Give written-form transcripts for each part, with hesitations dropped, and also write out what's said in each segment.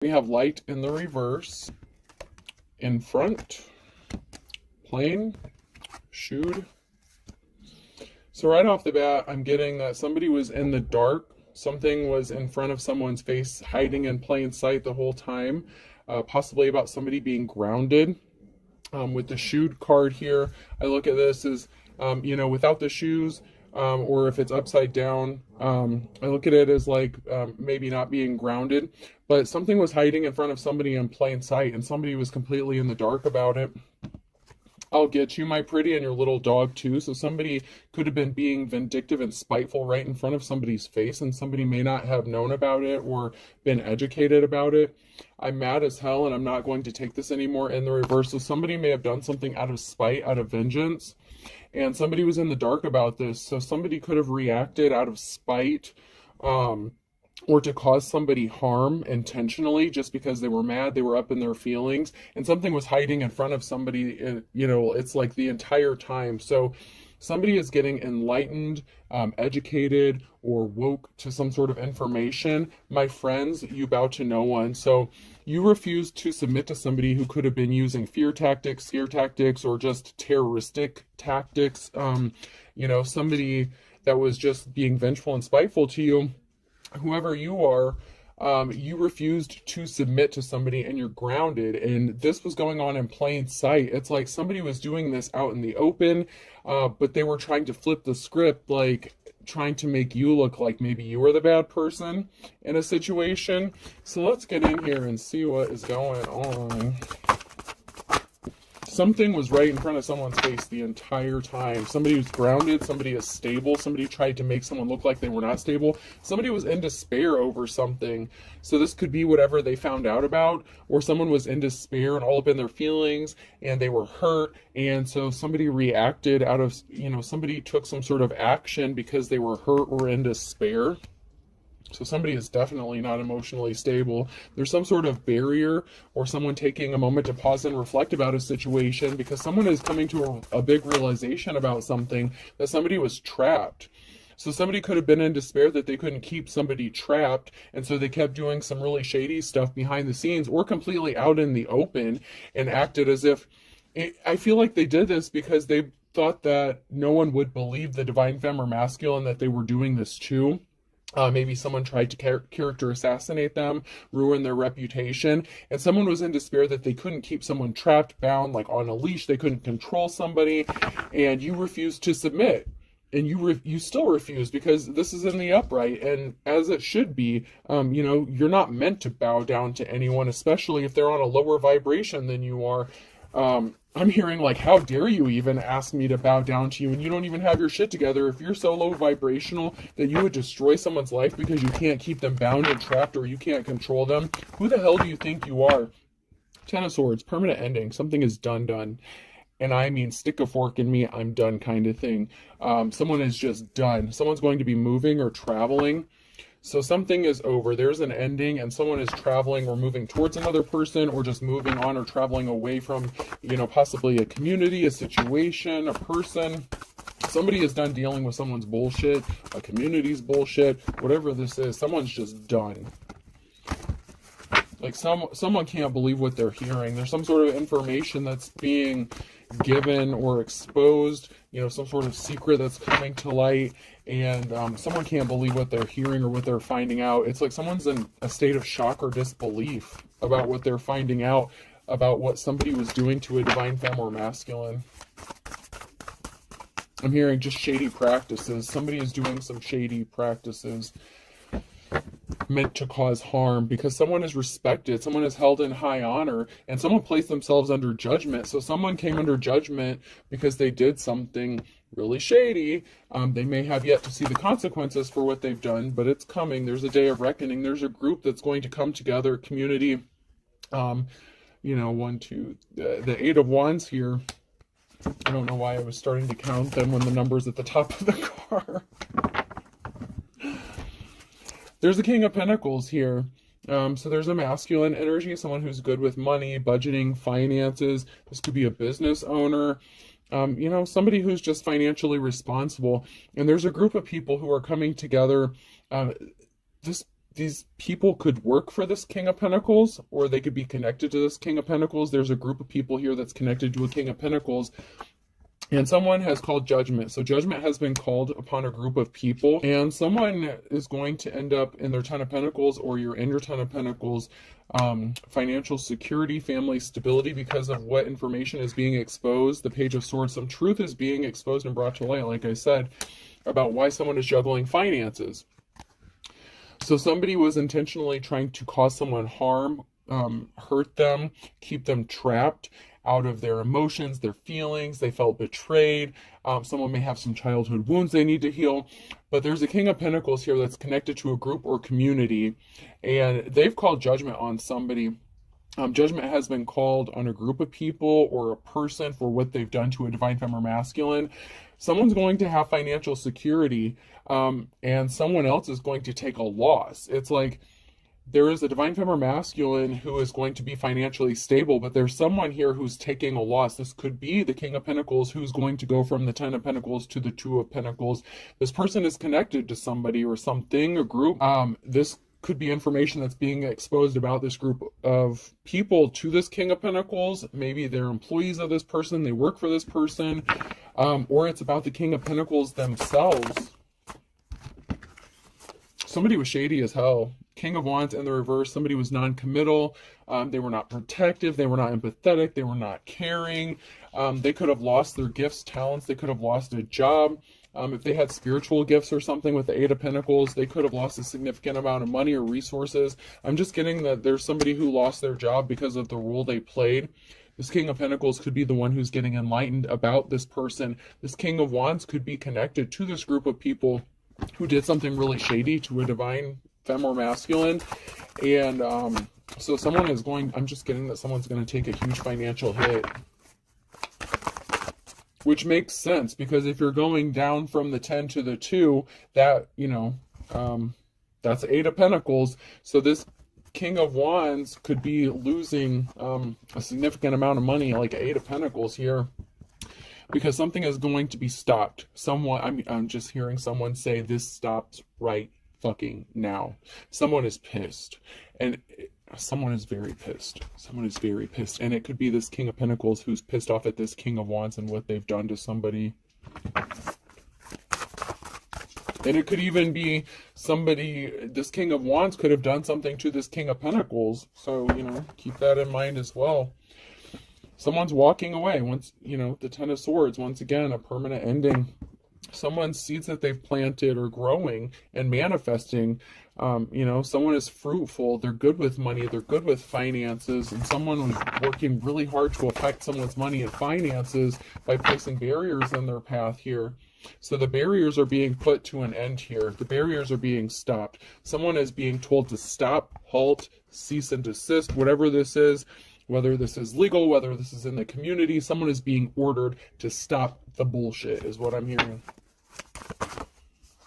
We have light in the reverse, in front, plain, shooed. So right off the bat, I'm getting that somebody was in the dark. Something was in front of someone's face, hiding in plain sight the whole time. Possibly about somebody being grounded. With the shoed card here, I look at this as, without the shoes, or if it's upside down, I look at it as like maybe not being grounded, but something was hiding in front of somebody in plain sight, and somebody was completely in the dark about it. I'll get you, my pretty, and your little dog too. So somebody could have been being vindictive and spiteful right in front of somebody's face, and somebody may not have known about it or been educated about it. I'm mad as hell, and I'm not going to take this anymore in the reverse. So somebody may have done something out of spite, out of vengeance, and somebody was in the dark about this. So somebody could have reacted out of spite, or to cause somebody harm intentionally just because they were mad, they were up in their feelings, and something was hiding in front of somebody, it's like the entire time. So somebody is getting enlightened, educated, or woke to some sort of information. My friends, you bow to no one. So you refuse to submit to somebody who could have been using fear tactics, or just terroristic tactics. Somebody that was just being vengeful and spiteful to you. Whoever you are, you refused to submit to somebody, and you're grounded. And this was going on in plain sight. It's like somebody was doing this out in the open, but they were trying to flip the script, like trying to make you look like maybe you were the bad person in a situation. So let's get in here and see what is going on. Something was right in front of someone's face the entire time. Somebody was grounded, somebody is stable, somebody tried to make someone look like they were not stable. Somebody was in despair over something. So this could be whatever they found out about, or someone was in despair and all up in their feelings, and they were hurt, and so somebody reacted out of, somebody took some sort of action because they were hurt or in despair. So somebody is definitely not emotionally stable. There's some sort of barrier, or someone taking a moment to pause and reflect about a situation, because someone is coming to a big realization about something, that somebody was trapped. So somebody could have been in despair that they couldn't keep somebody trapped, and so they kept doing some really shady stuff behind the scenes or completely out in the open, and acted as if, I feel like they did this because they thought that no one would believe the divine femme or masculine that they were doing this to. Maybe someone tried to character assassinate them, ruin their reputation, and someone was in despair that they couldn't keep someone trapped, bound, like on a leash. They couldn't control somebody, and you refused to submit. And you still refuse, because this is in the upright, and as it should be. You're not meant to bow down to anyone, especially if they're on a lower vibration than you are. I'm hearing like, how dare you even ask me to bow down to you, and you don't even have your shit together. If you're so low vibrational that you would destroy someone's life because you can't keep them bound and trapped, or you can't control them, who the hell do you think you are? Ten of Swords, permanent ending. Something is done. And I mean, stick a fork in me, I'm done kind of thing. Someone is just done. Someone's going to be moving or traveling. So something is over. There's an ending, and someone is traveling or moving towards another person, or just moving on or traveling away from, possibly a community, a situation, a person. Somebody is done dealing with someone's bullshit, a community's bullshit, whatever this is. Someone's just done. Like someone can't believe what they're hearing. There's some sort of information that's being given or exposed, some sort of secret that's coming to light, and someone can't believe what they're hearing or what they're finding out. It's like someone's in a state of shock or disbelief about what they're finding out about what somebody was doing to a divine femme or masculine. I'm hearing just shady practices. Somebody is doing some shady practices meant to cause harm, because someone is respected, someone is held in high honor, and someone placed themselves under judgment. So someone came under judgment because they did something really shady. They may have yet to see the consequences for what they've done, but it's coming. There's a day of reckoning. There's a group that's going to come together, community. The Eight of Wands here. I don't know why I was starting to count them when the number's at the top of the card. There's the King of Pentacles here. So there's a masculine energy, someone who's good with money, budgeting, finances. This could be a business owner, somebody who's just financially responsible. And there's a group of people who are coming together. This these people could work for this King of Pentacles, or they could be connected to this King of Pentacles. There's a group of people here that's connected to a King of Pentacles, and someone has called judgment. So judgment has been called upon a group of people, and someone is going to end up in their Ten of Pentacles, or you're in your Ten of Pentacles, financial security, family stability, because of what information is being exposed. The Page of Swords, some truth is being exposed and brought to light, like I said, about why someone is juggling finances. So somebody was intentionally trying to cause someone harm, hurt them, keep them trapped out of their emotions, their feelings. They felt betrayed. Someone may have some childhood wounds they need to heal. But there's a King of Pentacles here that's connected to a group or community, and they've called judgment on somebody. Judgment has been called on a group of people or a person for what they've done to a divine feminine masculine. Someone's going to have financial security, and someone else is going to take a loss. It's like there is a divine feminine masculine who is going to be financially stable, but there's someone here who's taking a loss. This could be the King of Pentacles who's going to go from the Ten of Pentacles to the Two of Pentacles. This person is connected to somebody or something, a group. This could be information that's being exposed about this group of people to this King of Pentacles. Maybe they're employees of this person, they work for this person, or it's about the King of Pentacles themselves. Somebody was shady as hell. King of Wands in the reverse, somebody was non-committal, they were not protective, they were not empathetic, they were not caring, they could have lost their gifts, talents, they could have lost a job. If they had spiritual gifts or something with the Eight of Pentacles, they could have lost a significant amount of money or resources. I'm just getting that there's somebody who lost their job because of the role they played. This King of Pentacles could be the one who's getting enlightened about this person. This King of Wands could be connected to this group of people who did something really shady to a divine femme or masculine. And so someone is going, I'm just getting that someone's going to take a huge financial hit. Which makes sense, because if you're going down from the 10 to the 2, that, you know, that's Eight of Pentacles. So this King of Wands could be losing a significant amount of money, like Eight of Pentacles here, because something is going to be stopped. Someone, I'm just hearing someone say, this stops right fucking now. Someone is pissed, and someone is very pissed. Someone is very pissed, and it could be this King of Pentacles who's pissed off at this King of Wands and what they've done to somebody. And it could even be somebody, this King of Wands could have done something to this King of Pentacles. So, you know, keep that in mind as well. Someone's walking away. Once, you know, the Ten of Swords, once again, a permanent ending. Someone's seeds that they've planted are growing and manifesting. You know, someone is fruitful, they're good with money, they're good with finances, and someone was working really hard to affect someone's money and finances by placing barriers in their path here. So the barriers are being put to an end here. The barriers are being stopped. Someone is being told to stop, halt, cease and desist, whatever this is. Whether this is legal, whether this is in the community, someone is being ordered to stop the bullshit, is what I'm hearing.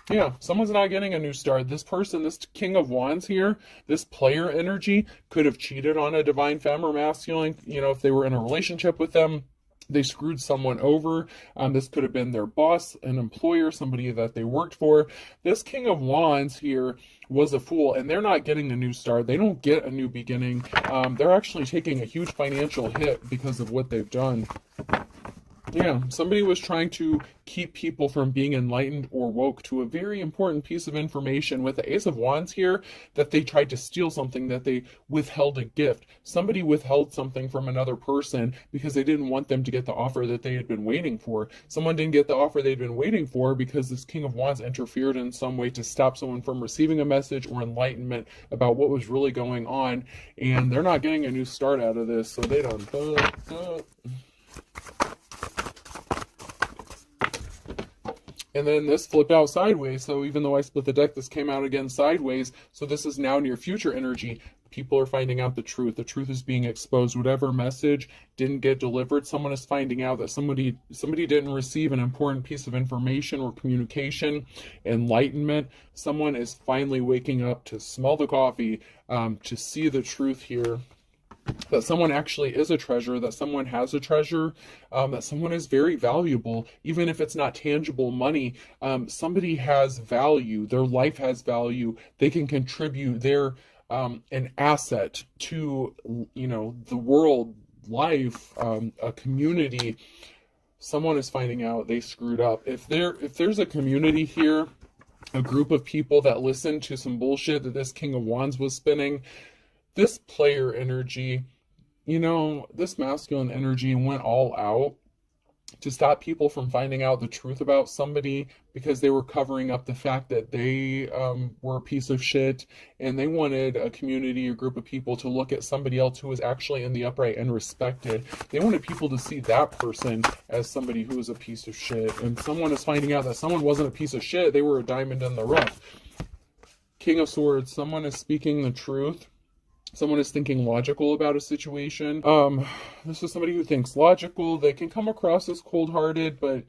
Yeah, someone's not getting a new start. This person, this King of Wands here, this player energy, could have cheated on a divine femme or masculine. You know, if they were in a relationship with them, they screwed someone over. This could have been their boss, an employer, somebody that they worked for. This King of Wands here was a fool, and they're not getting a new start. They don't get a new beginning. They're actually taking a huge financial hit because of what they've done. Yeah, somebody was trying to keep people from being enlightened or woke to a very important piece of information with the Ace of Wands here, that they tried to steal something, that they withheld a gift. Somebody withheld something from another person because they didn't want them to get the offer that they had been waiting for. Someone didn't get the offer they'd been waiting for because this King of Wands interfered in some way to stop someone from receiving a message or enlightenment about what was really going on, and they're not getting a new start out of this, so they don't. And then this flipped out sideways, so even though I split the deck, this came out again sideways. So this is now near future energy. People are finding out the truth. The truth is being exposed. Whatever message didn't get delivered, someone is finding out that somebody didn't receive an important piece of information or communication, enlightenment. Someone is finally waking up to smell the coffee, to see the truth here. that someone actually is a treasure, that someone has a treasure, that someone is very valuable, even if it's not tangible money. Somebody has value, their life has value, they can contribute, they're an asset to, the world, life, a community. Someone is finding out they screwed up. If there's a community here, a group of people that listened to some bullshit that this King of Wands was spinning, this player energy, this masculine energy went all out to stop people from finding out the truth about somebody because they were covering up the fact that they were a piece of shit, and they wanted a community, a group of people to look at somebody else who was actually in the upright and respected. They wanted people to see that person as somebody who was a piece of shit, and someone is finding out that someone wasn't a piece of shit, they were a diamond in the rough. King of Swords, someone is speaking the truth. Someone is thinking logical about a situation. This is somebody who thinks logical. They can come across as cold-hearted, but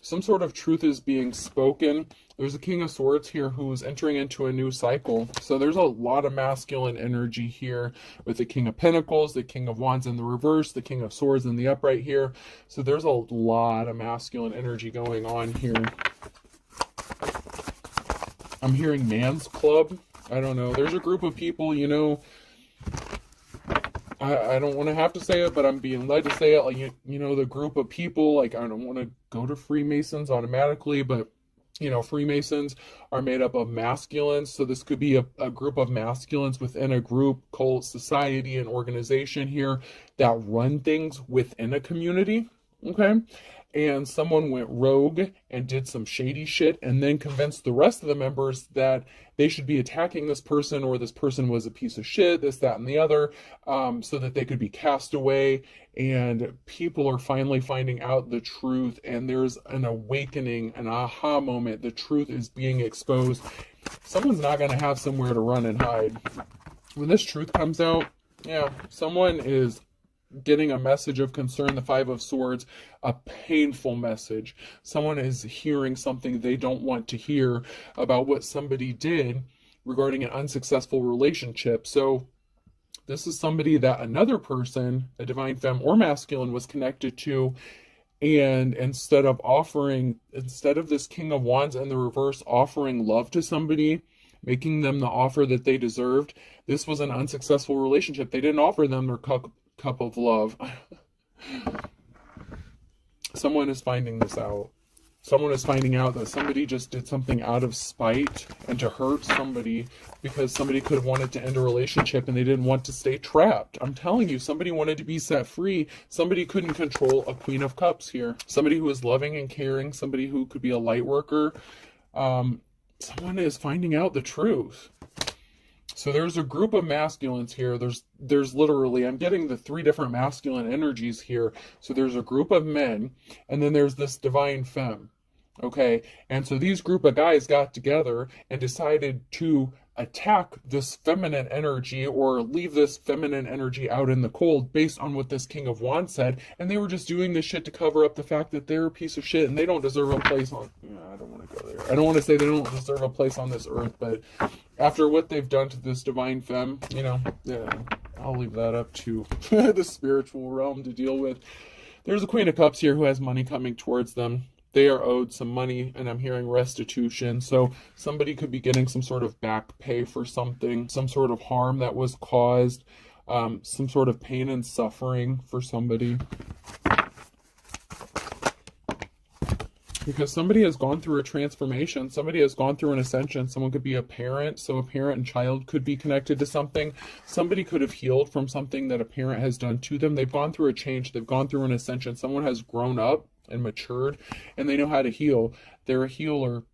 some sort of truth is being spoken. There's a King of Swords here who's entering into a new cycle. So there's a lot of masculine energy here with the King of Pentacles, the King of Wands in the reverse, the King of Swords in the upright here. So there's a lot of masculine energy going on here. I'm hearing man's club. I don't know. There's a group of people, I don't want to have to say it, but I'm being led to say it. Like, the group of people, like, I don't want to go to Freemasons automatically, but, Freemasons are made up of masculines. So this could be a group of masculines within a group, cult, society, and organization here that run things within a community. Okay. And someone went rogue and did some shady shit and then convinced the rest of the members that they should be attacking this person, or this person was a piece of shit, this, that, and the other, so that they could be cast away. And people are finally finding out the truth, and there's an awakening, an aha moment. The truth is being exposed. Someone's not going to have somewhere to run and hide. When this truth comes out, yeah, someone is getting a message of concern, the Five of Swords, a painful message. Someone is hearing something they don't want to hear about what somebody did regarding an unsuccessful relationship. So this is somebody that another person, a divine femme or masculine, was connected to, and instead of this King of Wands in the reverse offering love to somebody, making them the offer that they deserved, this was an unsuccessful relationship. They didn't offer them their cup of love. Someone is finding this out. Someone is finding out that somebody just did something out of spite and to hurt somebody, because somebody could have wanted to end a relationship and they didn't want to stay trapped. I'm telling you, somebody wanted to be set free. Somebody couldn't control a Queen of Cups here. Somebody who is loving and caring, somebody who could be a light worker. Someone is finding out the truth. So there's a group of masculines here. There's literally, I'm getting the 3 different masculine energies here. So there's a group of men, and then there's this divine femme. Okay, and so these group of guys got together and decided to attack this feminine energy, or leave this feminine energy out in the cold based on what this King of Wands said. And they were just doing this shit to cover up the fact that they're a piece of shit and they don't deserve a place on, I don't want to go there. I don't want to say they don't deserve a place on this earth, but after what they've done to this divine femme, yeah, I'll leave that up to the spiritual realm to deal with. There's a Queen of Cups here who has money coming towards them. They are owed some money, and I'm hearing restitution. So somebody could be getting some sort of back pay for something, some sort of harm that was caused, some sort of pain and suffering for somebody. Because somebody has gone through a transformation. Somebody has gone through an ascension. Someone could be a parent, so a parent and child could be connected to something. Somebody could have healed from something that a parent has done to them. They've gone through a change. They've gone through an ascension. Someone has grown up and matured, and they know how to heal. They're a healer.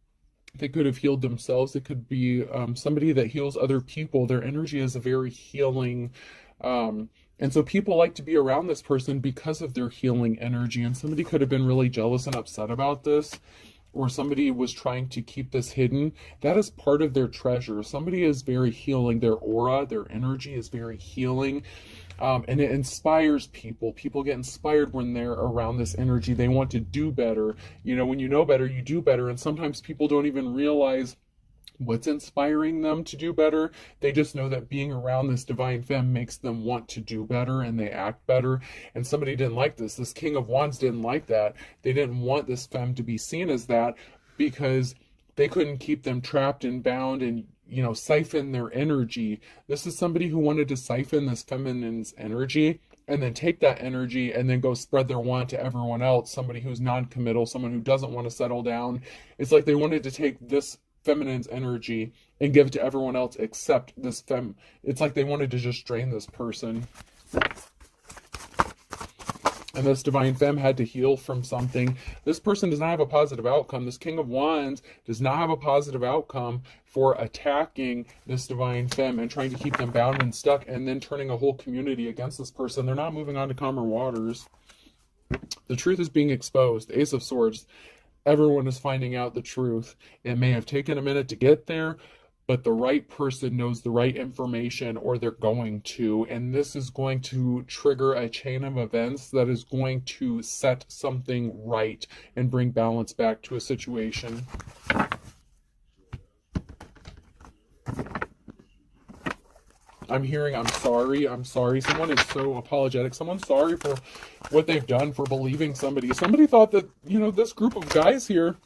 They could have healed themselves. It could be somebody that heals other people. Their energy is a very healing, and so people like to be around this person because of their healing energy. And somebody could have been really jealous and upset about this, or somebody was trying to keep this hidden. That is part of their treasure. Somebody is very healing. Their aura, their energy is very healing. And it inspires people. People get inspired when they're around this energy. They want to do better. When you know better, you do better. And sometimes people don't even realize what's inspiring them to do better. They just know that being around this divine femme makes them want to do better and they act better. And somebody didn't like this. This King of Wands didn't like that. They didn't want this femme to be seen as that because they couldn't keep them trapped and bound and, you know, siphon their energy. This is somebody who wanted to siphon this feminine's energy and then take that energy and then go spread their want to everyone else. Somebody who's non-committal, someone who doesn't want to settle down. It's like they wanted to take this feminine's energy and give it to everyone else except this femme. It's like they wanted to just drain this person. And this divine femme had to heal from something. This person does not have a positive outcome. This King of Wands does not have a positive outcome for attacking this divine femme and trying to keep them bound and stuck and then turning a whole community against this person. They're not moving on to calmer waters. The truth is being exposed. The Ace of Swords. Everyone is finding out the truth. It may have taken a minute to get there, but the right person knows the right information, or they're going to. And this is going to trigger a chain of events that is going to set something right and bring balance back to a situation. I'm hearing, I'm sorry. Someone is so apologetic. Someone's sorry for what they've done, for believing somebody. Somebody thought that, you know, this group of guys here,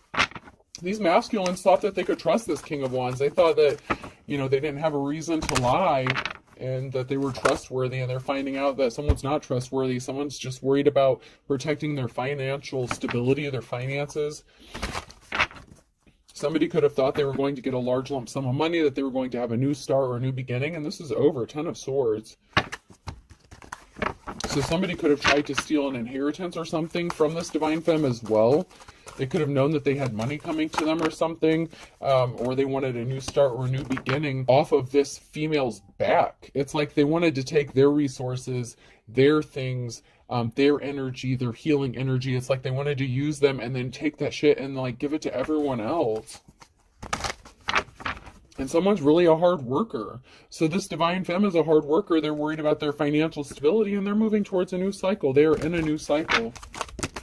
these masculines thought that they could trust this King of Wands. They thought that, you know, they didn't have a reason to lie and that they were trustworthy, and they're finding out that someone's not trustworthy. Someone's just worried about protecting their financial stability, their finances. Somebody could have thought they were going to get a large lump sum of money, that they were going to have a new start or a new beginning, and this is over. 10 of Swords. So somebody could have tried to steal an inheritance or something from this divine femme as well. They could have known that they had money coming to them or something, or they wanted a new start or a new beginning off of this female's back. It's like they wanted to take their resources, their things, their energy, their healing energy. It's like they wanted to use them and then take that shit and like give it to everyone else. And someone's really a hard worker. So this divine femme is a hard worker. They're worried about their financial stability and they're moving towards a new cycle. They are in a new cycle.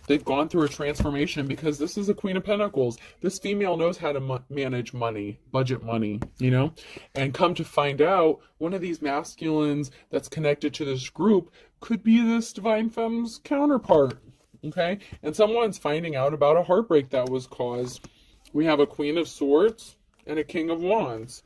They've gone through a transformation because this is a Queen of Pentacles. This female knows how to manage money, budget money, you know? And come to find out, one of these masculines that's connected to this group could be this divine femme's counterpart, okay? And someone's finding out about a heartbreak that was caused. We have a Queen of Swords and a King of Wands.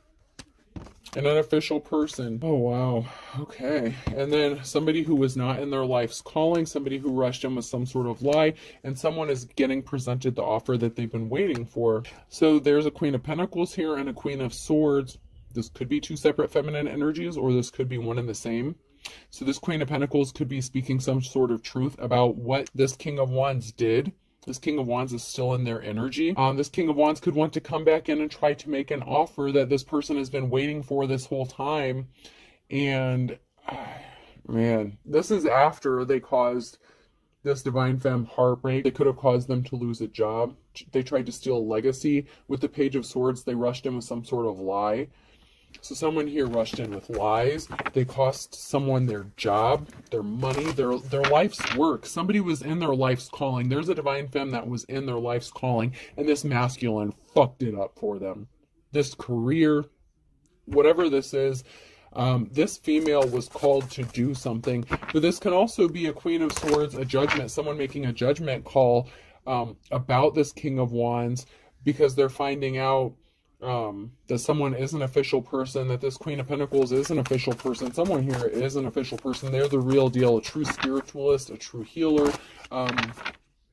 And an official person. Oh, wow. Okay. And then somebody who was not in their life's calling, somebody who rushed in with some sort of lie, and someone is getting presented the offer that they've been waiting for. So there's a Queen of Pentacles here and a Queen of Swords. This could be two separate feminine energies, or this could be one and the same. So this Queen of Pentacles could be speaking some sort of truth about what this King of Wands did. This King of Wands is still in their energy. This King of Wands could want to come back in and try to make an offer that this person has been waiting for this whole time. And, man, this is after they caused this divine femme heartbreak. They could have caused them to lose a job. They tried to steal a legacy. With the Page of Swords, they rushed in with some sort of lie. So someone here rushed in with lies. They cost someone their job, their money, their life's work. Somebody was in their life's calling. There's a divine femme that was in their life's calling, and this masculine fucked it up for them. This career, whatever this is, this female was called to do something. But this can also be a Queen of Swords, a judgment, someone making a judgment call about this King of Wands, because they're finding out that someone is an official person, that this Queen of Pentacles is an official person. Someone here is an official person. They're the real deal, a true spiritualist, a true healer.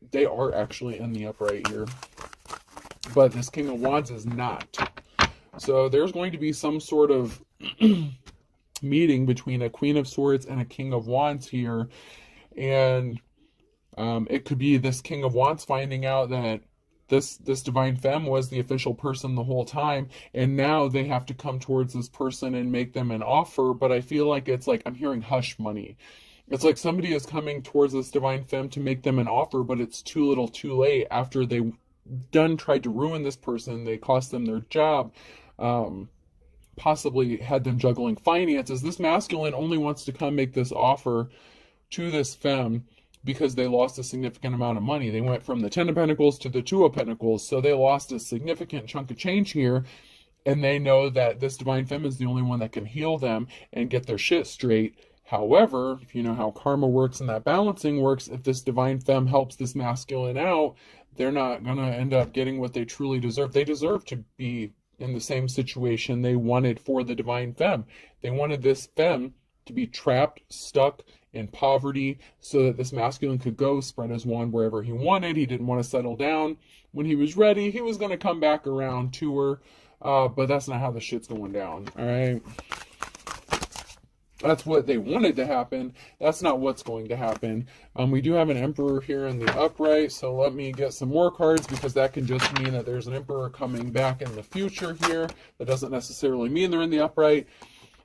They are actually in the upright here. But this King of Wands is not. So there's going to be some sort of meeting between a Queen of Swords and a King of Wands here. And it could be this King of Wands finding out that this divine femme was the official person the whole time, and now they have to come towards this person and make them an offer. But I feel like it's like I'm hearing hush money. It's like somebody is coming towards this divine femme to make them an offer, but it's too little too late. After they tried to ruin this person, they cost them their job, possibly had them juggling finances. This masculine only wants to come make this offer to this femme because they lost a significant amount of money. They went from the 10 of Pentacles to the 2 of Pentacles, so they lost a significant chunk of change here. and they know that this divine femme is the only one that can heal them and get their shit straight. However, if you know how karma works and that balancing works, if this divine femme helps this masculine out, they're not going to end up getting what they truly deserve. They deserve to be in the same situation they wanted for the divine femme. They wanted this femme to be trapped, stuck in poverty, so that this masculine could go spread his wand wherever he wanted. He didn't want to settle down. When he was ready, he was going to come back around to her, but that's not how the shit's going down, all right? That's what they wanted to happen. That's not what's going to happen. We do have an emperor here in the upright, so let me get some more cards, because that can just mean that there's an emperor coming back in the future here. That doesn't necessarily mean they're in the upright.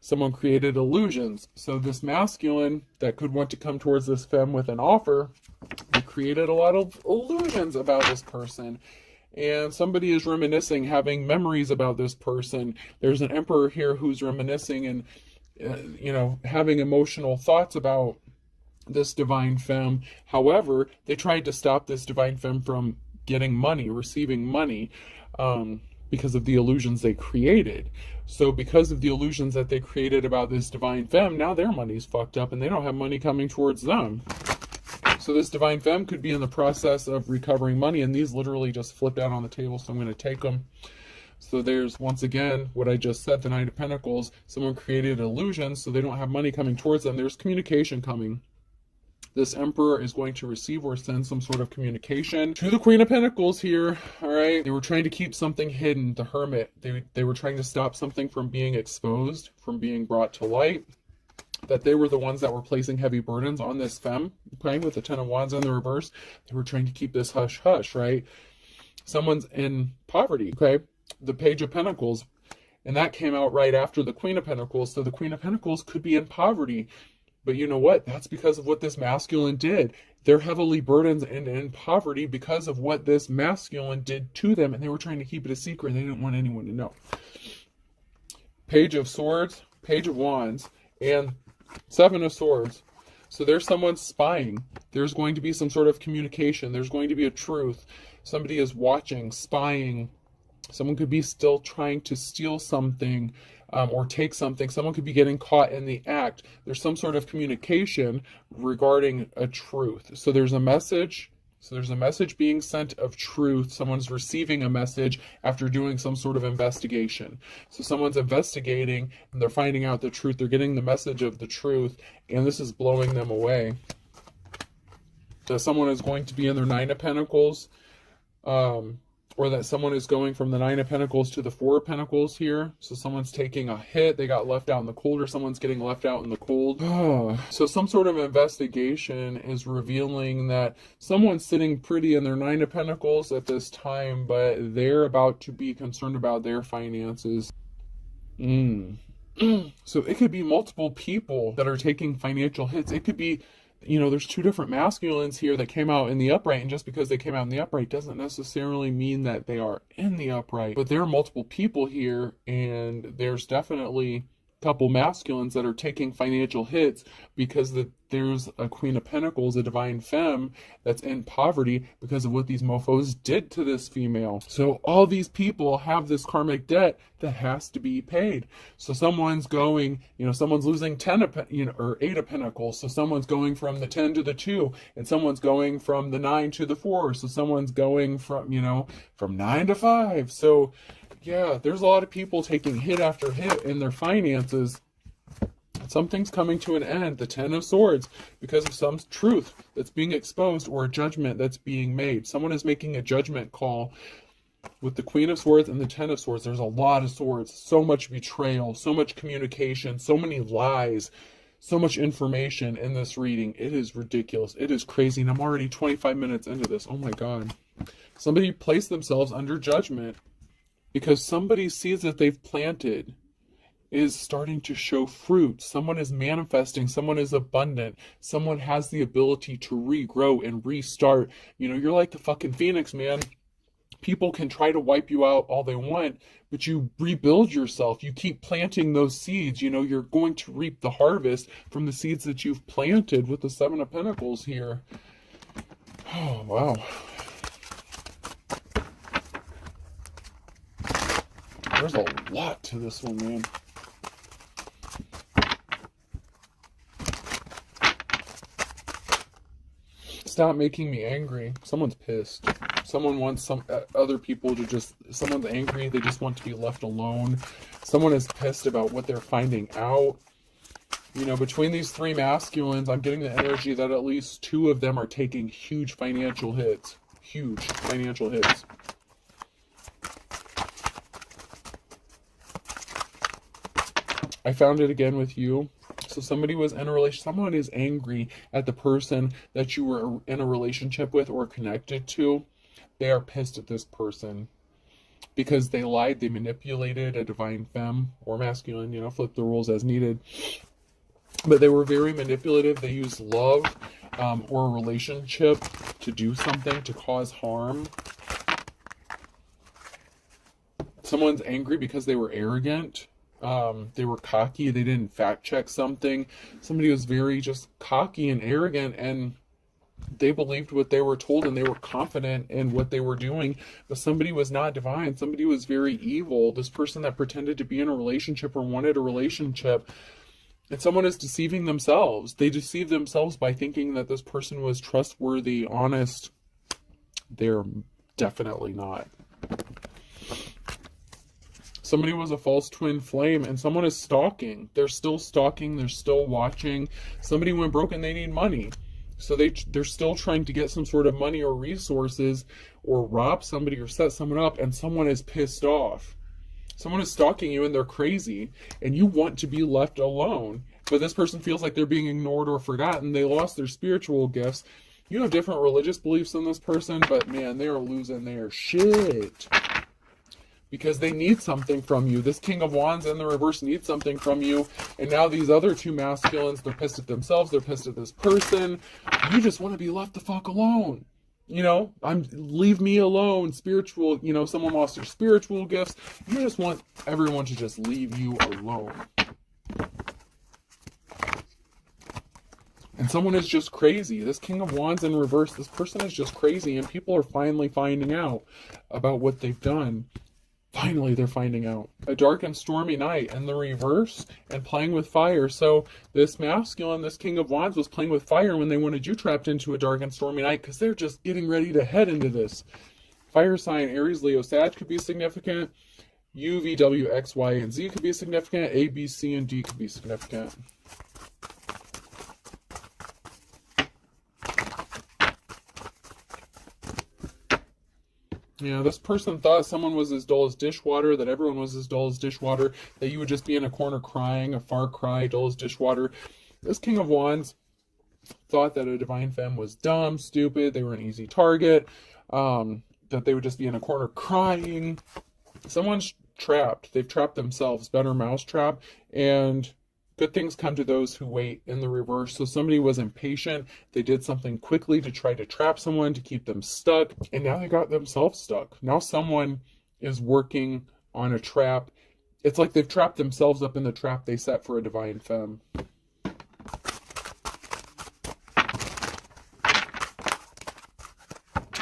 Someone created illusions. So this masculine that could want to come towards this femme with an offer, they created a lot of illusions about this person. And somebody is reminiscing, having memories about this person. There's an emperor here who's reminiscing and having emotional thoughts about this divine femme. However, they tried to stop this divine femme from getting money, receiving money, because of the illusions they created. So because of the illusions that they created about this divine femme, now their money's fucked up and they don't have money coming towards them. So this divine femme could be in the process of recovering money, and these literally just flipped out on the table, so I'm going to take them. So there's, once again, what I just said, the Nine of Pentacles. Someone created illusions, so they don't have money coming towards them. There's communication coming. This emperor is going to receive or send some sort of communication to the Queen of Pentacles here, all right? They were trying to keep something hidden, the Hermit. They were trying to stop something from being exposed, from being brought to light. That they were the ones that were placing heavy burdens on this femme, okay, with the Ten of Wands in the reverse. They were trying to keep this hush-hush, right? Someone's in poverty, okay? The Page of Pentacles, and that came out right after the Queen of Pentacles. So the Queen of Pentacles could be in poverty. But you know what? That's because of what this masculine did. They're heavily burdened and in poverty because of what this masculine did to them, and they were trying to keep it a secret. They didn't want anyone to know. Page of Swords, Page of Wands, and Seven of Swords. So there's someone spying. There's going to be some sort of communication. There's going to be a truth. Somebody is watching, spying. Someone could be still trying to steal something or take something. Someone could be getting caught in the act. There's some sort of communication regarding a truth. So there's a message. So there's a message being sent of truth. Someone's receiving a message after doing some sort of investigation. So someone's investigating and they're finding out the truth. They're getting the message of the truth, and this is blowing them away. So someone is going to be in their Nine of Pentacles, or that someone is going from the Nine of Pentacles to the Four of Pentacles here. So someone's taking a hit. They got left out in the cold, or someone's getting left out in the cold. So some sort of investigation is revealing that someone's sitting pretty in their Nine of Pentacles at this time, but they're about to be concerned about their finances. So it could be multiple people that are taking financial hits. It could be, there's two different masculines here that came out in the upright, and just because they came out in the upright doesn't necessarily mean that they are in the upright. But there are multiple people here, and there's definitely a couple masculines that are taking financial hits because there's a Queen of Pentacles, a divine femme, that's in poverty because of what these mofos did to this female. So all these people have this karmic debt that has to be paid. So someone's going, someone's losing 10 of, or 8 of Pentacles. So someone's going from the 10 to the 2, and someone's going from the 9 to the 4. So someone's going from, from 9 to 5. So yeah, there's a lot of people taking hit after hit in their finances. Something's coming to an end, the Ten of Swords, because of some truth that's being exposed or a judgment that's being made. Someone is making a judgment call with the Queen of Swords and the Ten of Swords. There's a lot of swords, so much betrayal, so much communication, so many lies, so much information in this reading. It is ridiculous. It is crazy, and I'm already 25 minutes into this. Oh my God. Somebody placed themselves under judgment because somebody's seeds that they've planted is starting to show fruit. Someone is manifesting. Someone is abundant. Someone has the ability to regrow and restart. You're like the fucking phoenix, man. People can try to wipe you out all they want, but you rebuild yourself. You keep planting those seeds. You're going to reap the harvest from the seeds that you've planted with the Seven of Pentacles here. Oh, wow. There's a lot to this one, man. Stop making me angry. Someone's pissed. Someone wants some other people to just, someone's angry, they just want to be left alone. Someone is pissed about what they're finding out. You know, between these three masculines, I'm getting the energy that at least two of them are taking huge financial hits. Huge financial hits. I found it again with you. So somebody was in a relationship, someone is angry at the person that you were in a relationship with or connected to. They are pissed at this person because they lied, they manipulated a divine femme or masculine, you know, flip the rules as needed. But they were very manipulative. They used love or a relationship to do something, to cause harm. Someone's angry because they were arrogant. They were cocky. They didn't fact check something. Somebody was very just cocky and arrogant, and they believed what they were told, and they were confident in what they were doing. But somebody was not divine. Somebody was very evil. This person that pretended to be in a relationship or wanted a relationship. And someone is deceiving themselves. They deceive themselves by thinking that this person was trustworthy, honest. They're definitely not. Somebody was a false twin flame, and someone is stalking. They're still stalking. They're still watching. Somebody went broke and they need money. So they're still trying to get some sort of money or resources, or rob somebody or set someone up, and someone is pissed off. Someone is stalking you and they're crazy, and you want to be left alone. But this person feels like they're being ignored or forgotten. They lost their spiritual gifts. You have different religious beliefs than this person, but man, they are losing their shit. Because they need something from you. This King of Wands in the reverse needs something from you. And now these other two masculines, they're pissed at themselves. They're pissed at this person. You just want to be left the fuck alone. You know, leave me alone. Spiritual, you know, someone lost their spiritual gifts. You just want everyone to just leave you alone. And someone is just crazy. This King of Wands in reverse, this person is just crazy. And people are finally finding out about what they've done. Finally, they're finding out. A dark and stormy night in the reverse and playing with fire. So this masculine, this King of Wands, was playing with fire when they wanted you trapped into a dark and stormy night, because they're just getting ready to head into this. Fire sign, Aries, Leo, Sag could be significant. U, V, W, X, Y, and Z could be significant. A, B, C, and D could be significant. Yeah, this person thought someone was as dull as dishwater, that everyone was as dull as dishwater, that you would just be in a corner crying, a far cry, dull as dishwater. This King of Wands thought that a divine femme was dumb, stupid, they were an easy target, that they would just be in a corner crying. Someone's trapped. They've trapped themselves. Better mousetrap. And good things come to those who wait in the reverse. So somebody was impatient. They did something quickly to try to trap someone, to keep them stuck. And now they got themselves stuck. Now someone is working on a trap. It's like they've trapped themselves up in the trap they set for a divine femme.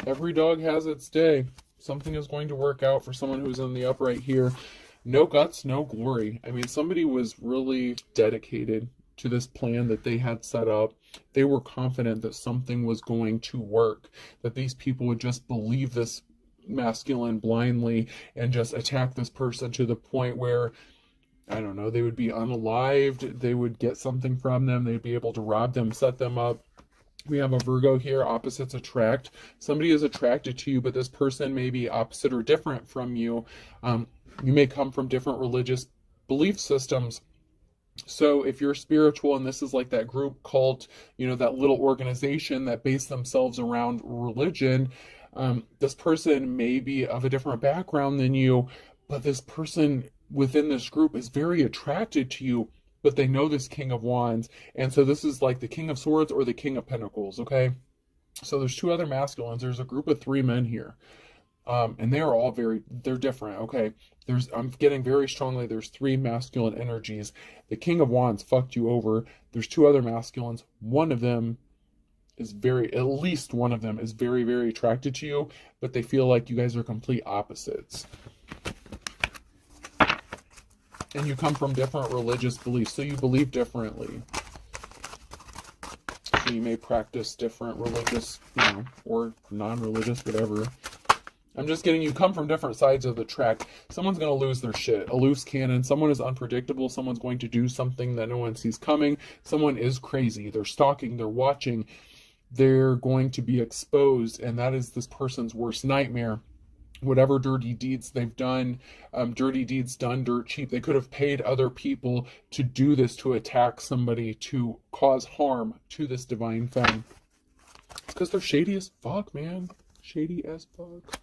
Every dog has its day. Something is going to work out for someone who's in the upright here. No guts, no glory. I mean, somebody was really dedicated to this plan that they had set up. They were confident that something was going to work, that these people would just believe this masculine blindly and just attack this person to the point where, I don't know, they would be unalived, they would get something from them, they'd be able to rob them, set them up. We have a Virgo here, opposites attract. Somebody is attracted to you, but this person may be opposite or different from you. You may come from different religious belief systems. So if you're spiritual and this is like that group cult, you know, that little organization that base themselves around religion, this person may be of a different background than you, but this person within this group is very attracted to you, but they know this King of Wands. And so this is like the King of Swords or the King of Pentacles, okay? So there's two other masculines. There's a group of three men here. And they are all they're different, okay? I'm getting very strongly, there's three masculine energies. The King of Wands fucked you over. There's two other masculines. One of them is at least one of them is very, very attracted to you, but they feel like you guys are complete opposites. And you come from different religious beliefs, so you believe differently. So you may practice different religious, or non-religious, whatever. I'm just getting you come from different sides of the track. Someone's going to lose their shit. A loose cannon. Someone is unpredictable. Someone's going to do something that no one sees coming. Someone is crazy. They're stalking. They're watching. They're going to be exposed. And that is this person's worst nightmare. Whatever dirty deeds they've done, dirty deeds done dirt cheap. They could have paid other people to do this, to attack somebody, to cause harm to this divine femme. It's because they're shady as fuck, man. Shady as fuck.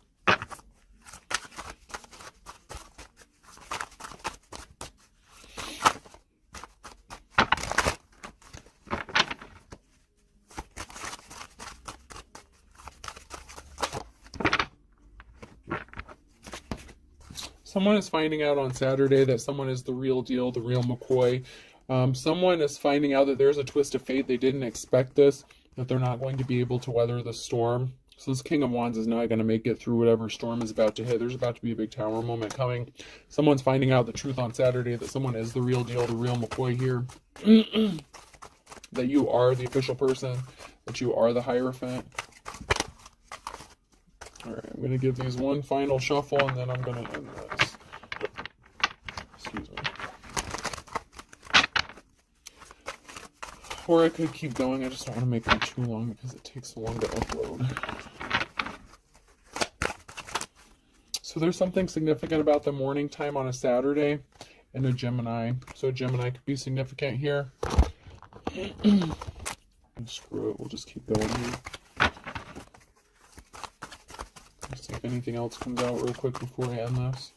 Someone is finding out on Saturday that someone is the real deal, the real McCoy. Someone is finding out that there's a twist of fate. They didn't expect this, that they're not going to be able to weather the storm. So this King of Wands is not going to make it through whatever storm is about to hit. There's about to be a big tower moment coming. Someone's finding out the truth on Saturday, that someone is the real deal, the real McCoy here. That you are the official person, that you are the Hierophant. All right, I'm going to give these one final shuffle, and then I'm going to end this. Excuse me. Or I could keep going. I just don't want to make them too long because it takes so long to upload. So there's something significant about the morning time on a Saturday and a Gemini. So a Gemini could be significant here. Screw it. We'll just keep going here. See if anything else comes out real quick before I end this.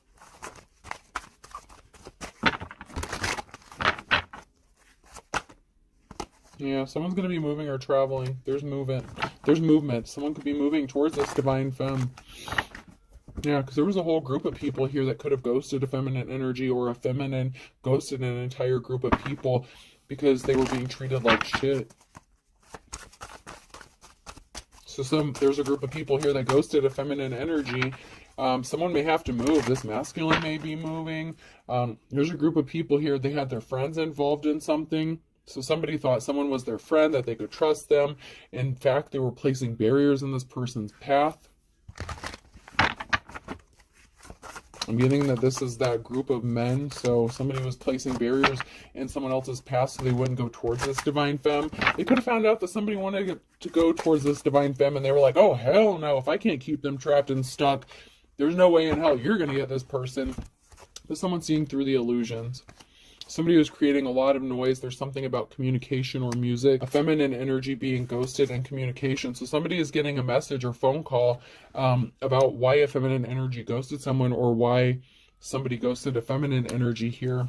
Yeah, someone's going to be moving or traveling. There's movement. There's movement. Someone could be moving towards this divine femme. Yeah, because there was a whole group of people here that could have ghosted a feminine energy, or a feminine ghosted an entire group of people because they were being treated like shit. So there's a group of people here that ghosted a feminine energy. Someone may have to move. This masculine may be moving. There's a group of people here, they had their friends involved in something. So somebody thought someone was their friend, that they could trust them. In fact, they were placing barriers in this person's path. I'm getting that this is that group of men. So somebody was placing barriers in someone else's path so they wouldn't go towards this divine femme. They could have found out that somebody wanted to go towards this divine femme, and they were like, oh, hell no. If I can't keep them trapped and stuck, there's no way in hell you're going to get this person. But someone's seeing through the illusions. Somebody was creating a lot of noise. There's something about communication or music. A feminine energy being ghosted and communication. So somebody is getting a message or phone call about why a feminine energy ghosted someone, or why somebody ghosted a feminine energy here.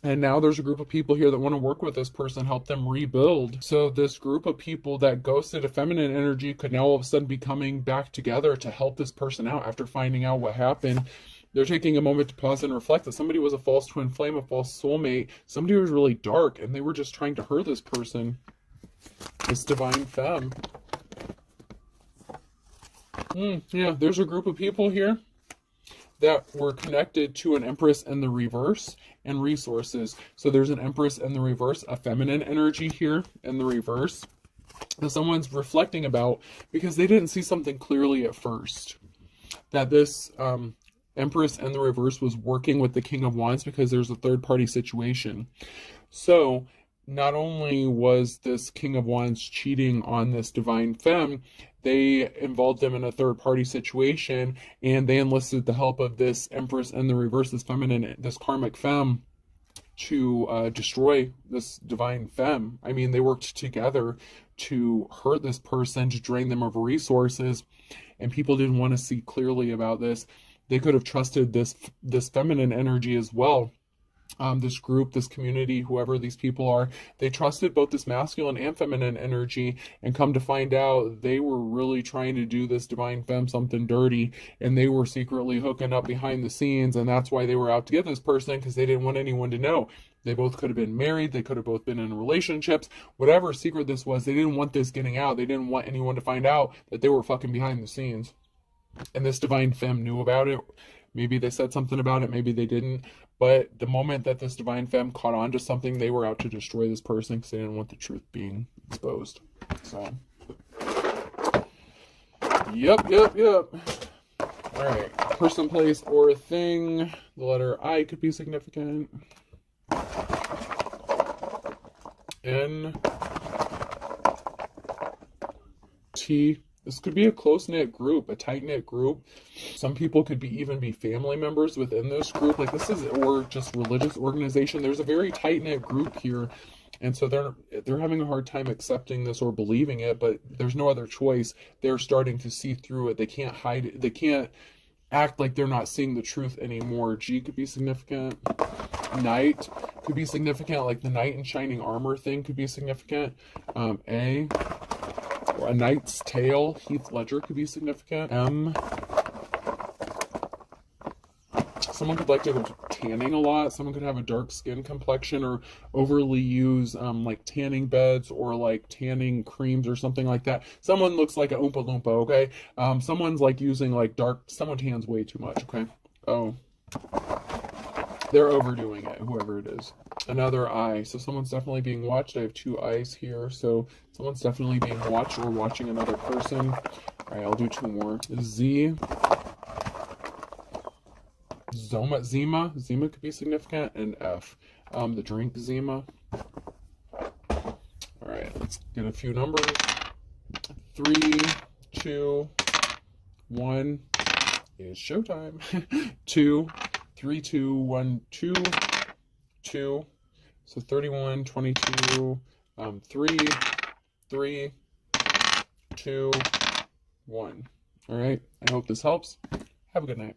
And now there's a group of people here that want to work with this person, help them rebuild. So this group of people that ghosted a feminine energy could now all of a sudden be coming back together to help this person out after finding out what happened. They're taking a moment to pause and reflect that somebody was a false twin flame, a false soulmate. Somebody was really dark, and they were just trying to hurt this person, this divine femme. Yeah, there's a group of people here that were connected to an Empress in the reverse and resources. So there's an Empress in the reverse, a feminine energy here in the reverse that someone's reflecting about because they didn't see something clearly at first. That this Empress in the reverse was working with the King of Wands because there's a third-party situation. So not only was this King of Wands cheating on this divine femme, they involved them in a third-party situation, and they enlisted the help of this Empress in the reverse, this feminine, this karmic femme, to destroy this divine femme. I mean, they worked together to hurt this person, to drain them of resources, and people didn't want to see clearly about this. They could have trusted this feminine energy as well. This group, this community, whoever these people are, they trusted both this masculine and feminine energy, and come to find out they were really trying to do this divine femme something dirty, and they were secretly hooking up behind the scenes, and that's why they were out to get this person, because they didn't want anyone to know. They both could have been married, they could have both been in relationships, whatever secret this was, they didn't want this getting out. They didn't want anyone to find out that they were fucking behind the scenes. And this divine femme knew about it. Maybe they said something about it, maybe they didn't. But the moment that this divine femme caught on to something, they were out to destroy this person because they didn't want the truth being exposed. So, yep. All right, person, place, or thing. The letter I could be significant. N, T. This could be a close-knit group, a tight-knit group. Some people could even be family members within this group. Like this is, or just religious organization. There's a very tight-knit group here. And so they're having a hard time accepting this or believing it, but there's no other choice. They're starting to see through it. They can't hide it. They can't act like they're not seeing the truth anymore. G could be significant. Knight could be significant, like the knight in shining armor thing could be significant. A, or a knight's tale, Heath Ledger could be significant. M, someone could like to go tanning a lot. Someone could have a dark skin complexion or overly use like tanning beds or like tanning creams or something like that. Someone looks like a Oompa Loompa, okay? Someone's like using like someone tans way too much, okay? Oh, they're overdoing it, whoever it is. Another I, so someone's definitely being watched. I have two eyes here, so someone's definitely being watched or watching another person. All right, I'll do two more. Z, Zima could be significant, and F, the drink Zima. All right, let's get a few numbers. 3, 2, 1 is showtime. 2, 3, 2, 1, 2, 2. So 31, 22, 3, 3, 2, 1. All right, I hope this helps. Have a good night.